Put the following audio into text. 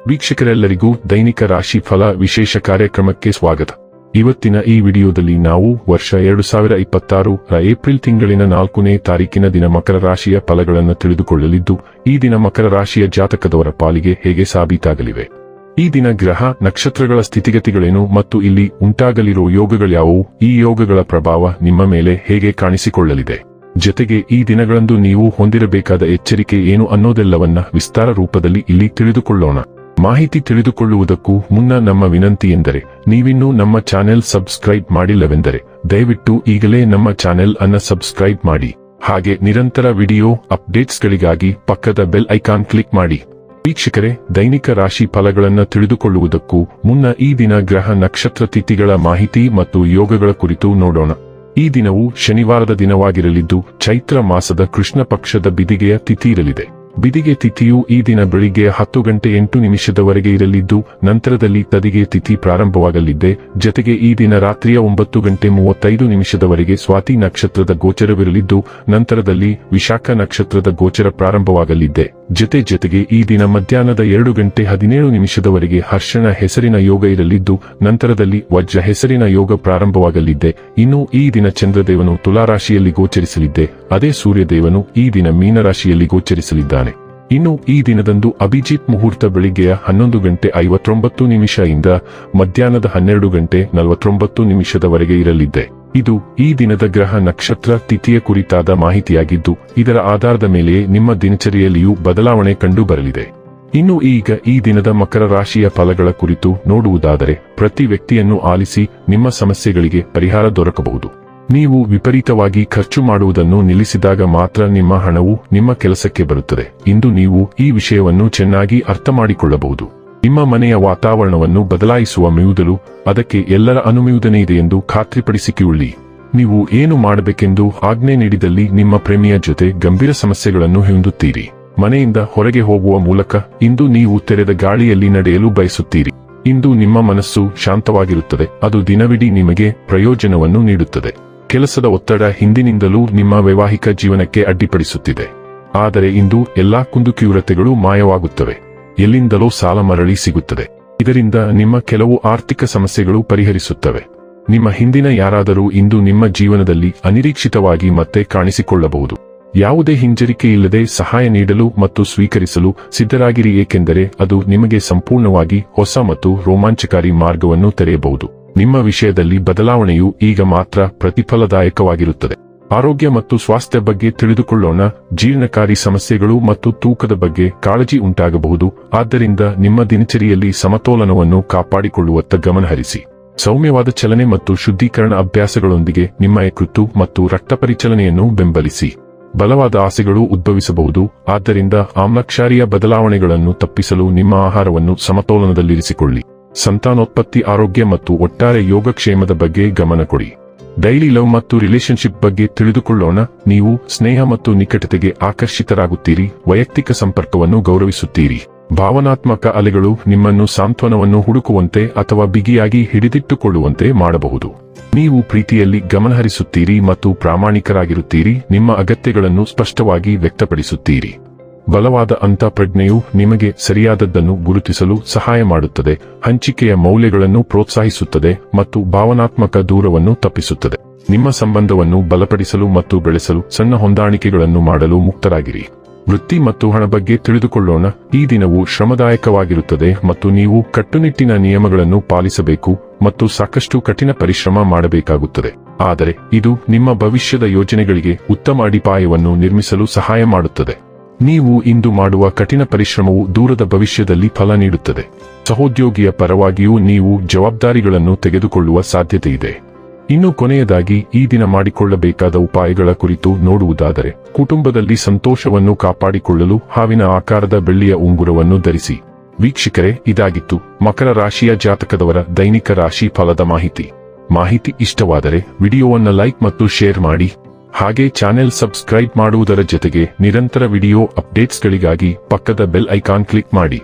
ವೀಕ್ಷಕರೆಲ್ಲರಿಗೂ ದೈನಿಕ ರಾಶಿ ಫಲ ವಿಶೇಷ ಕಾರ್ಯಕ್ರಮಕ್ಕೆ ಸ್ವಾಗತ. ಇವತ್ತಿನ ಈ ವಿಡಿಯೋದಲ್ಲಿ ನಾವು ವರ್ಷ 2026 ರ ಏಪ್ರಿಲ್ ತಿಂಗಳಿನ 4ನೇ ತಾರೀಕಿನ ದಿನ ಮಕರ ರಾಶಿಯ ಫಲಗಳನ್ನು ತಿಳಿದುಕೊಳ್ಳಲಿದ್ದು, ಈ ದಿನ ಮಕರ ರಾಶಿಯ ಜಾತಕದವರ ಪಾಲಿಗೆ ಹೇಗೆ ಸಾಬೀತಾಗಲಿವೆ, ಈ ದಿನ ಗ್ರಹ ನಕ್ಷತ್ರಗಳ ಸ್ಥಿತಿಗತಿಗಳೇನು ಮತ್ತು ಇಲ್ಲಿ ಉಂಟಾಗಲಿರುವ ಯೋಗಗಳ್ಯಾವುವು, ಈ ಯೋಗಗಳ ಪ್ರಭಾವ ನಿಮ್ಮ ಮೇಲೆ ಹೇಗೆ ಕಾಣಿಸಿಕೊಳ್ಳಲಿದೆ, ಜೊತೆಗೆ ಈ ದಿನಗಳಂದು ನೀವು ಹೊಂದಿರಬೇಕಾದ ಎಚ್ಚರಿಕೆ ಏನು ಅನ್ನೋದೆಲ್ಲವನ್ನ ವಿಸ್ತಾರ ರೂಪದಲ್ಲಿ ಇಲ್ಲಿ ತಿಳಿದುಕೊಳ್ಳೋಣ. ಮಾಹಿತಿ ತಿಳಿದುಕೊಳ್ಳುವುದಕ್ಕೂ ಮುನ್ನ ನಮ್ಮ ವಿನಂತಿ ಎಂದರೆ, ನೀವಿನ್ನೂ ನಮ್ಮ ಚಾನೆಲ್ ಸಬ್ಸ್ಕ್ರೈಬ್ ಮಾಡಿಲ್ಲವೆಂದರೆ ದಯವಿಟ್ಟು ಈಗಲೇ ನಮ್ಮ ಚಾನೆಲ್ ಅನ್ನು ಸಬ್ಸ್ಕ್ರೈಬ್ ಮಾಡಿ. ಹಾಗೆ ನಿರಂತರ ವಿಡಿಯೋ ಅಪ್ಡೇಟ್ಸ್ಗಳಿಗಾಗಿ ಪಕ್ಕದ ಬೆಲ್ ಐಕಾನ್ ಕ್ಲಿಕ್ ಮಾಡಿ. ವೀಕ್ಷಕರೇ, ದೈನಿಕ ರಾಶಿ ಫಲಗಳನ್ನು ತಿಳಿದುಕೊಳ್ಳುವುದಕ್ಕೂ ಮುನ್ನ ಈ ದಿನ ಗ್ರಹ ನಕ್ಷತ್ರ ತಿಥಿಗಳ ಮಾಹಿತಿ ಮತ್ತು ಯೋಗಗಳ ಕುರಿತು ನೋಡೋಣ. ಈ ದಿನವು ಶನಿವಾರದ ದಿನವಾಗಿರಲಿದ್ದು, ಚೈತ್ರ ಮಾಸದ ಕೃಷ್ಣ ಪಕ್ಷದ ಬಿದಿಗೆಯ ತಿಥಿ ಇರಲಿದೆ. ಬಿದಿಗೆ ತಿಥಿಯು ಈ ದಿನ ಬೆಳಿಗ್ಗೆ 10:08 ಇರಲಿದ್ದು, ನಂತರದಲ್ಲಿ ತದಿಗೆ ತಿಥಿ ಪ್ರಾರಂಭವಾಗಲಿದೆ. ಜೊತೆಗೆ ಈ ದಿನ ರಾತ್ರಿಯ 9:35 ಸ್ವಾತಿ ನಕ್ಷತ್ರದ ಗೋಚರವಿರಲಿದ್ದು, ನಂತರದಲ್ಲಿ ವಿಶಾಖ ನಕ್ಷತ್ರದ ಗೋಚರ ಪ್ರಾರಂಭವಾಗಲಿದೆ. ಜೊತೆಗೆ ಈ ದಿನ ಮಧ್ಯಾಹ್ನದ 2:17 ಹರ್ಷಣ ಹೆಸರಿನ ಯೋಗ ಇರಲಿದ್ದು, ನಂತರದಲ್ಲಿ ವಜ್ರ ಹೆಸರಿನ ಯೋಗ ಪ್ರಾರಂಭವಾಗಲಿದೆ. ಇನ್ನು ಈ ದಿನ ಚಂದ್ರದೇವನು ತುಲಾರಾಶಿಯಲ್ಲಿ ಗೋಚರಿಸಲಿದ್ದೆ, ಅದೇ ಸೂರ್ಯದೇವನು ಈ ದಿನ ಮೀನರಾಶಿಯಲ್ಲಿ ಗೋಚರಿಸಲಿದ್ದಾನೆ. ಇನ್ನು ಈ ದಿನದಂದು ಅಭಿಜಿತ್ ಮುಹೂರ್ತ ಬೆಳಿಗ್ಗೆಯ 11:59 ಇಂದ ಮಧ್ಯಾಹ್ನದ 12:49 ಇರಲಿದೆ. ಇದು ಈ ದಿನದ ಗ್ರಹ ನಕ್ಷತ್ರ ತಿಥಿಯ ಕುರಿತಾದ ಮಾಹಿತಿಯಾಗಿದ್ದು, ಇದರ ಆಧಾರದ ಮೇಲೆಯೇ ನಿಮ್ಮ ದಿನಚರಿಯಲ್ಲಿಯೂ ಬದಲಾವಣೆ ಕಂಡು ಬರಲಿದೆ. ಇನ್ನು ಈಗ ಈ ದಿನದ ಮಕರ ರಾಶಿಯ ಫಲಗಳ ಕುರಿತು ನೋಡುವುದಾದರೆ, ಪ್ರತಿ ವ್ಯಕ್ತಿಯನ್ನು ಆಲಿಸಿ ನಿಮ್ಮ ಸಮಸ್ಯೆಗಳಿಗೆ ಪರಿಹಾರ ದೊರಕಬಹುದು. ನೀವು ವಿಪರೀತವಾಗಿ ಖರ್ಚು ಮಾಡುವುದನ್ನು ನಿಲ್ಲಿಸಿದಾಗ ಮಾತ್ರ ನಿಮ್ಮ ಹಣವು ನಿಮ್ಮ ಕೆಲಸಕ್ಕೆ ಬರುತ್ತದೆ. ಇಂದು ನೀವು ಈ ವಿಷಯವನ್ನು ಚೆನ್ನಾಗಿ ಅರ್ಥ ಮಾಡಿಕೊಳ್ಳಬಹುದು. ನಿಮ್ಮ ಮನೆಯ ವಾತಾವರಣವನ್ನು ಬದಲಾಯಿಸುವ ಮೊದಲು ಅದಕ್ಕೆ ಎಲ್ಲರ ಅನುಮೋದನೆ ಇದೆಯೆಂದು ಖಾತ್ರಿಪಡಿಸಿಕೊಳ್ಳಿ. ನೀವು ಏನು ಮಾಡಬೇಕೆಂದು ಆಜ್ಞೆ ನೀಡಿದಲ್ಲಿ ನಿಮ್ಮ ಪ್ರೇಮಿಯ ಜೊತೆ ಗಂಭೀರ ಸಮಸ್ಯೆಗಳನ್ನು ಹೊಂದುತ್ತೀರಿ. ಮನೆಯಿಂದ ಹೊರಗೆ ಹೋಗುವ ಮೂಲಕ ಇಂದು ನೀವು ತೆರೆದ ಗಾಳಿಯಲ್ಲಿ ನಡೆಯಲು ಬಯಸುತ್ತೀರಿ. ಇಂದು ನಿಮ್ಮ ಮನಸ್ಸು ಶಾಂತವಾಗಿರುತ್ತದೆ, ಅದು ದಿನವಿಡೀ ನಿಮಗೆ ಪ್ರಯೋಜನವನ್ನು ನೀಡುತ್ತದೆ. ಕೆಲಸದ ಒತ್ತಡ ಹಿಂದಿನಿಂದಲೂ ನಿಮ್ಮ ವೈವಾಹಿಕ ಜೀವನಕ್ಕೆ ಅಡ್ಡಿಪಡಿಸುತ್ತಿದೆ. ಆದರೆ ಇಂದು ಎಲ್ಲಾ ಕುಂದುಕೊರತೆಗಳು ಮಾಯವಾಗುತ್ತವೆ. ಎಲ್ಲಿಂದಲೋ ಸಾಲ ಮರಳಿ ಸಿಗುತ್ತದೆ. ಇದರಿಂದ ನಿಮ್ಮ ಕೆಲವು ಆರ್ಥಿಕ ಸಮಸ್ಯೆಗಳು ಪರಿಹರಿಸುತ್ತವೆ. ನಿಮ್ಮ ಹಿಂದಿನ ಯಾರಾದರೂ ಇಂದು ನಿಮ್ಮ ಜೀವನದಲ್ಲಿ ಅನಿರೀಕ್ಷಿತವಾಗಿ ಮತ್ತೆ ಕಾಣಿಸಿಕೊಳ್ಳಬಹುದು. ಯಾವುದೇ ಹಿಂಜರಿಕೆ ಇಲ್ಲದೆ ಸಹಾಯ ನೀಡಲು ಮತ್ತು ಸ್ವೀಕರಿಸಲು ಸಿದ್ಧರಾಗಿರಿ, ಏಕೆಂದರೆ ಅದು ನಿಮಗೆ ಸಂಪೂರ್ಣವಾಗಿ ಹೊಸ ಮತ್ತು ರೋಮಾಂಚಕಾರಿ ಮಾರ್ಗವನ್ನು ತೆರೆಯಬಹುದು. ನಿಮ್ಮ ವಿಷಯದಲ್ಲಿ ಬದಲಾವಣೆಯು ಈಗ ಮಾತ್ರ ಪ್ರತಿಫಲದಾಯಕವಾಗಿರುತ್ತದೆ. ಆರೋಗ್ಯ ಮತ್ತು ಸ್ವಾಸ್ಥ್ಯ ಬಗ್ಗೆ ತಿಳಿದುಕೊಳ್ಳೋಣ. ಜೀರ್ಣಕಾರಿ ಸಮಸ್ಯೆಗಳು ಮತ್ತು ತೂಕದ ಬಗ್ಗೆ ಕಾಳಜಿ ಉಂಟಾಗಬಹುದು. ಆದ್ದರಿಂದ ನಿಮ್ಮ ದಿನಚರಿಯಲ್ಲಿ ಸಮತೋಲನವನ್ನು ಕಾಪಾಡಿಕೊಳ್ಳುವತ್ತ ಗಮನಹರಿಸಿ. ಸೌಮ್ಯವಾದ ಚಲನೆ ಮತ್ತು ಶುದ್ಧೀಕರಣ ಅಭ್ಯಾಸಗಳೊಂದಿಗೆ ನಿಮ್ಮ ಯಕೃತ್ತು ಮತ್ತು ರಕ್ತ ಪರಿಚಲನೆಯನ್ನು ಬೆಂಬಲಿಸಿ. ಬಲವಾದ ಆಸೆಗಳು ಉದ್ಭವಿಸಬಹುದು, ಆದ್ದರಿಂದ ಆಮ್ಲಕ್ಷಾರೀಯ ಬದಲಾವಣೆಗಳನ್ನು ತಪ್ಪಿಸಲು ನಿಮ್ಮ ಆಹಾರವನ್ನು ಸಮತೋಲನದಲ್ಲಿರಿಸಿಕೊಳ್ಳಿ. ಸಂತಾನೋತ್ಪತ್ತಿ, ಆರೋಗ್ಯ ಮತ್ತು ಒಟ್ಟಾರೆ ಯೋಗಕ್ಷೇಮದ ಬಗ್ಗೆ ಗಮನ ಕೊಡಿ. ಡೈಲಿ ಲವ್ ಮತ್ತು ರಿಲೇಶನ್ಶಿಪ್ ಬಗ್ಗೆ ತಿಳಿದುಕೊಳ್ಳೋಣ. ನೀವು ಸ್ನೇಹ ಮತ್ತು ನಿಕಟತೆಗೆ ಆಕರ್ಷಿತರಾಗುತ್ತೀರಿ, ವೈಯಕ್ತಿಕ ಸಂಪರ್ಕವನ್ನು ಗೌರವಿಸುತ್ತೀರಿ. ಭಾವನಾತ್ಮಕ ಅಲೆಗಳು ನಿಮ್ಮನ್ನು ಸಾಂತ್ವನವನ್ನು ಹುಡುಕುವಂತೆ ಅಥವಾ ಬಿಗಿಯಾಗಿ ಹಿಡಿದಿಟ್ಟುಕೊಳ್ಳುವಂತೆ ಮಾಡಬಹುದು. ನೀವು ಪ್ರೀತಿಯಲ್ಲಿ ಗಮನಹರಿಸುತ್ತೀರಿ ಮತ್ತು ಪ್ರಾಮಾಣಿಕರಾಗಿರುತ್ತೀರಿ, ನಿಮ್ಮ ಅಗತ್ಯಗಳನ್ನು ಸ್ಪಷ್ಟವಾಗಿ ವ್ಯಕ್ತಪಡಿಸುತ್ತೀರಿ. ಬಲವಾದ ಅಂತಃಪ್ರಜ್ಞೆಯು ನಿಮಗೆ ಸರಿಯಾದದ್ದನ್ನು ಗುರುತಿಸಲು ಸಹಾಯ ಮಾಡುತ್ತದೆ, ಹಂಚಿಕೆಯ ಮೌಲ್ಯಗಳನ್ನು ಪ್ರೋತ್ಸಾಹಿಸುತ್ತದೆ ಮತ್ತು ಭಾವನಾತ್ಮಕ ದೂರವನ್ನು ತಪ್ಪಿಸುತ್ತದೆ. ನಿಮ್ಮ ಸಂಬಂಧವನ್ನು ಬಲಪಡಿಸಲು ಮತ್ತು ಬೆಳೆಸಲು ಸಣ್ಣ ಹೊಂದಾಣಿಕೆಗಳನ್ನು ಮಾಡಲು ಮುಕ್ತರಾಗಿರಿ. ವೃತ್ತಿ ಮತ್ತು ಹಣ ಬಗ್ಗೆ ತಿಳಿದುಕೊಳ್ಳೋಣ. ಈ ದಿನವು ಶ್ರಮದಾಯಕವಾಗಿರುತ್ತದೆ ಮತ್ತು ನೀವು ಕಟ್ಟುನಿಟ್ಟಿನ ನಿಯಮಗಳನ್ನು ಪಾಲಿಸಬೇಕು ಮತ್ತು ಸಾಕಷ್ಟು ಕಠಿಣ ಪರಿಶ್ರಮ ಮಾಡಬೇಕಾಗುತ್ತದೆ. ಆದರೆ ಇದು ನಿಮ್ಮ ಭವಿಷ್ಯದ ಯೋಜನೆಗಳಿಗೆ ಉತ್ತಮ ಅಡಿಪಾಯವನ್ನು ನಿರ್ಮಿಸಲು ಸಹಾಯ ಮಾಡುತ್ತದೆ. ನೀವು ಇಂದು ಮಾಡುವ ಕಠಿಣ ಪರಿಶ್ರಮವು ದೂರದ ಭವಿಷ್ಯದಲ್ಲಿ ಫಲ ನೀಡುತ್ತದೆ. ಸಹೋದ್ಯೋಗಿಯ ಪರವಾಗಿಯೂ ನೀವು ಜವಾಬ್ದಾರಿಗಳನ್ನು ತೆಗೆದುಕೊಳ್ಳುವ ಸಾಧ್ಯತೆಯಿದೆ. ಇನ್ನು ಕೊನೆಯದಾಗಿ ಈ ದಿನ ಮಾಡಿಕೊಳ್ಳಬೇಕಾದ ಉಪಾಯಗಳ ಕುರಿತು ನೋಡುವುದಾದರೆ, ಕುಟುಂಬದಲ್ಲಿ ಸಂತೋಷವನ್ನು ಕಾಪಾಡಿಕೊಳ್ಳಲು ಹಾವಿನ ಆಕಾರದ ಬೆಳ್ಳಿಯ ಉಂಗುರವನ್ನು ಧರಿಸಿ. ವೀಕ್ಷಕರೇ, ಇದಾಗಿತ್ತು ಮಕರ ರಾಶಿಯ ಜಾತಕದವರ ದೈನಿಕ ರಾಶಿ ಫಲದ ಮಾಹಿತಿ ಇಷ್ಟವಾದರೆ ವಿಡಿಯೋವನ್ನು ಲೈಕ್ ಮತ್ತು ಶೇರ್ ಮಾಡಿ. ಹಾಗೆ ಚಾನೆಲ್ ಸಬ್ಸ್ಕ್ರೈಬ್ ಮಾಡುವುದರ ಜೊತೆಗೆ ನಿರಂತರ ವಿಡಿಯೋ ಅಪ್ಡೇಟ್ಸ್ಗಳಿಗಾಗಿ ಪಕ್ಕದ ಬೆಲ್ ಐಕಾನ್ ಕ್ಲಿಕ್ ಮಾಡಿ.